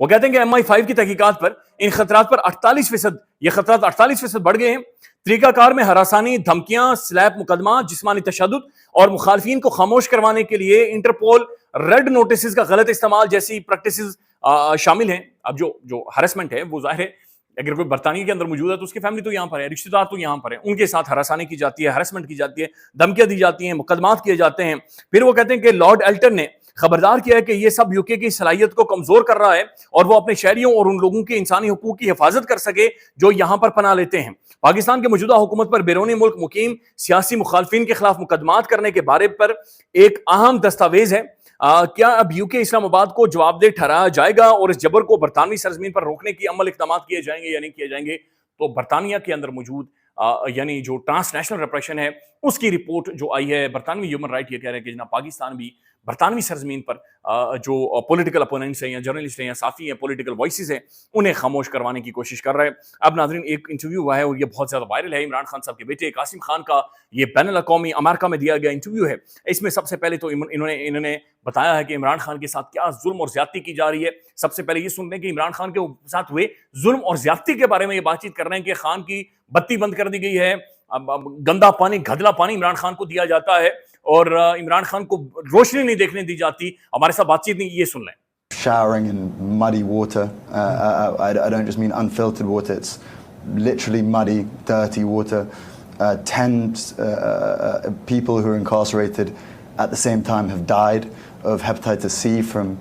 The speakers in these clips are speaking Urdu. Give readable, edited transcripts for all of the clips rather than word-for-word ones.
وہ کہتے ہیں کہ MI5 کی تحقیقات پر ان خطرات پر 48%، یہ خطرات 48% بڑھ گئے ہیں۔ طریقہ کار میں ہراسانی، دھمکیاں، سلیپ مقدمات، جسمانی تشدد اور مخالفین کو خاموش کروانے کے لیے انٹرپول ریڈ نوٹسز کا غلط استعمال جیسی پریکٹسز شامل ہیں۔ اب جو ہراسمنٹ ہے وہ ظاہر ہے اگر کوئی برطانیہ کے اندر موجود ہے تو اس کی فیملی تو یہاں پر ہے، رشتہ دار تو یہاں پر ہیں، ان کے ساتھ ہراسانی کی جاتی ہے، ہراسمنٹ کی جاتی ہے، دھمکیاں دی جاتی ہیں، مقدمات کیے جاتے ہیں۔ پھر وہ کہتے ہیں کہ لارڈ ایلٹن نے خبردار کیا ہے کہ یہ سب یوکے کی صلاحیت کو کمزور کر رہا ہے اور وہ اپنے شہریوں اور ان لوگوں کے انسانی حقوق کی حفاظت کر سکے جو یہاں پر پناہ لیتے ہیں۔ پاکستان کے موجودہ حکومت پر بیرونی ملک مقیم سیاسی مخالفین کے خلاف مقدمات کرنے کے بارے پر ایک اہم دستاویز ہے۔ کیا اب یوکے اسلام آباد کو جواب دہ ٹھہرایا جائے گا اور اس جبر کو برطانوی سرزمین پر روکنے کی عمل اقدامات کیے جائیں گے یا نہیں کیے جائیں گے؟ تو برطانیہ کے اندر موجود یعنی جو ٹرانس نیشنل ریپریشن ہے اس کی رپورٹ جو آئی ہے، برطانوی ہیومن رائٹ یہ کہہ رہے ہیں کہ جناب پاکستان بھی برطانوی سرزمین پر جو پولیٹیکل اپوننٹس ہیں یا جرنلسٹ ہیں یا صحافی ہیں، پولیٹیکل وائسز ہیں، انہیں خاموش کروانے کی کوشش کر رہے ہیں۔ اب ناظرین ایک انٹرویو ہوا ہے اور یہ بہت زیادہ وائرل ہے، عمران خان صاحب کے بیٹے قاسم خان کا یہ بین الاقوامی امریکہ میں دیا گیا انٹرویو ہے۔ اس میں سب سے پہلے تو انہوں نے بتایا ہے کہ عمران خان کے ساتھ کیا ظلم اور زیادتی کی جا رہی ہے۔ سب سے پہلے یہ سن لیں کہ عمران خان کے ساتھ ہوئے ظلم اور زیادتی کے بارے میں یہ بات چیت کر رہے ہیں کہ خان کی بتی بند کر دی گئی ہے، اب گندا پانی، گدلا پانی عمران خان کو دیا جاتا ہے اور عمران خان کو روشنی نہیں دیکھنے دی جاتی۔ ہمارے ساتھ بات چیت نہیں، یہ سن لیں۔ Showering in muddy water. I don't just mean unfiltered water. It's literally muddy, dirty water. 10 people who are incarcerated at the same time have died of hepatitis C from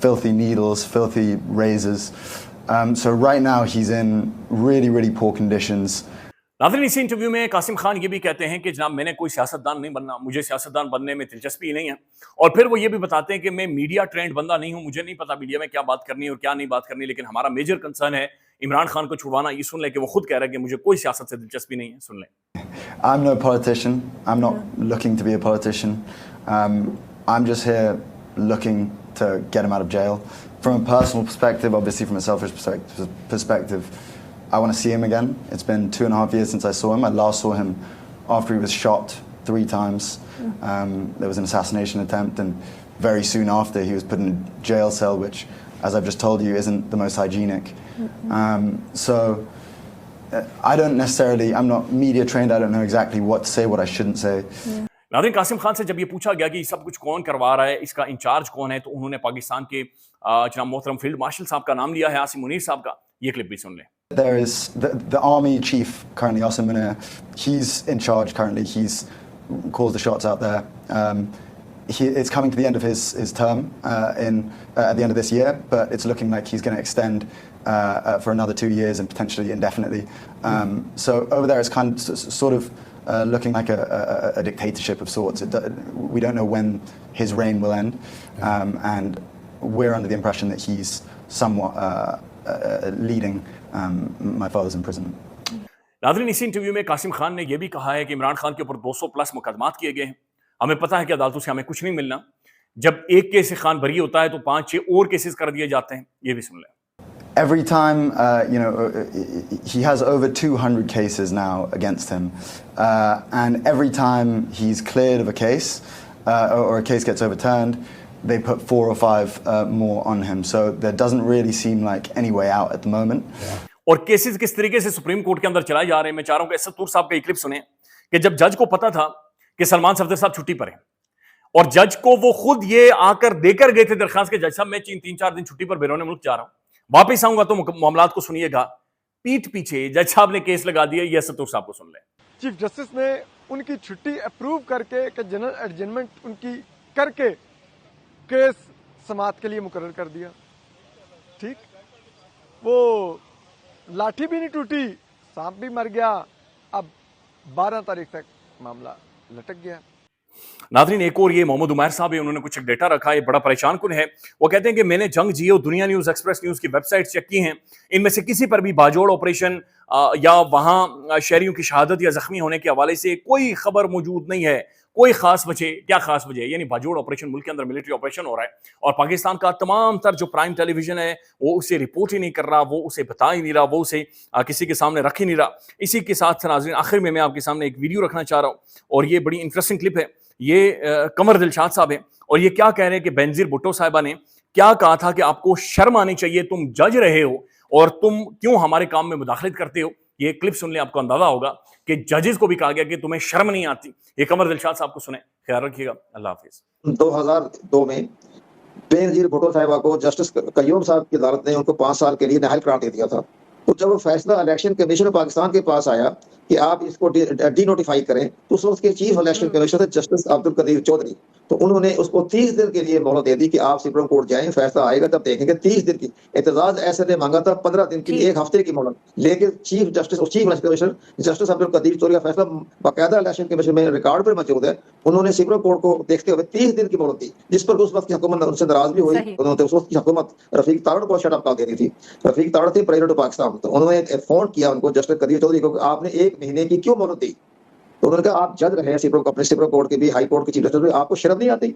filthy needles, filthy razors. So right now he's in really, really poor conditions. ناظرین اسی انٹرویو میں قاسم خان یہ بھی کہتے ہیں کہ جناب میں نے کوئی سیاستدان نہیں بننا، مجھے سیاستدان بننے میں دلچسپی نہیں ہے، اور پھر وہ یہ بھی بتاتے ہیں کہ میں میڈیا ٹرینڈ بندہ نہیں ہوں، مجھے نہیں پتا میڈیا میں کیا بات کرنی ہے اور کیا نہیں بات کرنی، لیکن ہمارا میجر کنسرن ہے عمران خان کو چھڑوانا۔ یہ سن لیں کہ وہ خود کہہ رہا ہے کہ مجھے کوئی سیاست سے دلچسپی نہیں ہے، سن لیں۔ I'm no politician. I'm not looking to be a politician. I'm just here looking to get him out of jail. From a personal perspective, obviously from a selfish perspective, I want to see him again. It's been 2.5 years since I saw him. I last saw him after he was shot 3 times. There was an assassination attempt, and very soon after he was put in a jail cell, which, as I've just told you, isn't the most hygienic. So I don't necessarily, I'm not media trained. I don't know exactly what to say, what I shouldn't say. ناظرین قاسم خان سے جب یہ پوچھا گیا کہ یہ سب کچھ کون کروا رہا ہے، اس کا انچارج کون ہے، تو انہوں نے پاکستان کے جناب محترم فیلڈ مارشل صاحب کا نام لیا ہے، عاصم منیر صاحب کا۔ یہ کلپ بھی سن لیں۔ There is the army chief currently, Asim Munir. He's in charge currently. He's calls the shots out there. It's coming to the end of his term at the end of this year, but it's looking like he's going to extend for another 2 years and potentially indefinitely. So over there, it's kind of sort of looking like a dictatorship of sorts. We don't know when his reign will end, and we're under the impression that he's somewhat leading my father's imprisonment. ناظرین اسی انٹرویو میں قاسم خان نے یہ بھی کہا ہے کہ عمران خان کے اوپر 200+ مقدمات کیے گئے ہیں، ہمیں پتہ ہے کہ عدالتوں سے ہمیں کچھ نہیں ملنا، جب ایک کیس سے خان بری ہوتا ہے تو 5-6 اور کیسز کر دیے جاتے ہیں۔ یہ بھی سن لیں۔ Every time, he has over 200 cases now against him, and every time he's cleared of a case or a case gets overturned, they put 4 or 5 more on him. So there doesn't really seem like any way out at the moment. اور کیسز کس طریقے سے سپریم کورٹ کے اندر چلائے جا رہے ہیں، میں چاہ رہا ہوں کہ اسد طور صاحب کا یہ کلپ سنیں کہ جب جج کو پتا تھا کہ سلمان صفدر صاحب چھٹی پر ہیں اور جج کو وہ خود یہ آ کر دے کر گئے تھے درخواست کہ جج صاحب میں 3-4 دن چھٹی پر بیرون ملک جا رہا ہوں، واپس آؤں گا تو معاملات کو سنیے گا، پیٹ پیچھے جج صاحب نے کیس لگا دیا۔ یہ اسد طور صاحب کو سن لیں۔ چیف جسٹس نے ان کی چھٹی اپروو کر کے کہ جنرل ایڈجمنٹ ان کی کر کے کیس سماعت کے لیے مقرر کر دیا۔ ٹھیک، وہ لاٹھی بھی نہیں ٹوٹی، سانپ بھی مر گیا، اب 12 تاریخ تک معاملہ لٹک گیا۔ ناظرین ایک اور یہ محمد عمیر صاحب ہیں، انہوں نے کچھ ڈیٹا رکھا ہے، بڑا پریشان کن ہے۔ وہ کہتے ہیں کہ میں نے جنگ جیو، دنیا نیوز، ایکسپریس نیوز کی ویب سائٹ چیک کی ہیں، ان میں سے کسی پر بھی باجوڑ آپریشن یا وہاں شہریوں کی شہادت یا زخمی ہونے کے حوالے سے کوئی خبر موجود نہیں ہے۔ کوئی خاص وجہ، کیا خاص وجہ ہے؟ یعنی باجوڑ آپریشن، ملک کے اندر ملٹری آپریشن ہو رہا ہے اور پاکستان کا تمام تر جو پرائم ٹیلی ویژن ہے وہ اسے رپورٹ ہی نہیں کر رہا، وہ اسے بتا ہی نہیں رہا، وہ اسے کسی کے سامنے رکھ ہی نہیں رہا۔ اسی کے ساتھ ناظرین آخر میں آپ کے سامنے ایک ویڈیو رکھنا چاہ رہا ہوں اور یہ بڑی انٹرسٹنگ کلپ ہے۔ یہ قمر دلشاد صاحب ہیں اور یہ کیا کہہ رہے ہیں کہ بینظیر بھٹو صاحبہ نے کیا کہا تھا کہ آپ کو شرم آنی چاہیے, تم جج رہے ہو اور تم کیوں ہمارے کام میں مداخلت کرتے ہو. یہ کلپ سن لیں, آپ کو اندازہ ہوگا کہ ججز کو بھی کہا گیا کہ تمہیں شرم نہیں آتی. یہ قمر دلشاد صاحب کو سنیں, خیال رکھیے گا. اللہ حافظ. 2002 میں بے نظیر بھٹو صاحبہ کو جسٹس قیوم صاحب کی عدالت نے ان کو 5 سال کے لیے نااہل قرار دے دیا تھا. تو جب وہ فیصلہ الیکشن کمیشن پاکستان کے پاس آیا کہ آپ اس کو ڈی نوٹیفائی کریں, تو اس وقت کے چیف الیکشن کمیشنر تھے جسٹس عبد القدیر چودھری. تو انہوں نے اس کو 30 دن کے لیے مہلت دے دی کہ آپ سپریم کورٹ جائیں, فیصلہ آئے گا تب دیکھیں گے. 30 دن کی اعتراض ایسے نے مانگا تھا 15 دن کی, 1 ہفتے کی مہلت. لیکن چیف الیکشن کمیشنر جسٹس عبد القدیر چودھری کا فیصلہ باقاعدہ الیکشن کمیشن میں ریکارڈ پر موجود ہے. انہوں نے سپریم کورٹ کو دیکھتے ہوئے 30 دن کی مہلت دی, جس پر اس وقت کی حکومت ان سے ناراض بھی ہوئی. انہوں نے اس وقت کی حکومت رفیق تارڑ کو شٹ اپ کر دی تھی. رفیق تارڑ تھے پریزیڈنٹ آف پاکستان. تو انہوں نے فون کیا ان کو جسٹس قدیر چودھری کو کہ آپ نے 1 مہینے کی کیوں مہلت دی. تو انہوں نے کہا آپ جج رہے ہیں اپنے سپریم کورٹ کے بھی, ہائی کورٹ کے چیف جسٹس بھی, آپ کو شرم نہیں آتی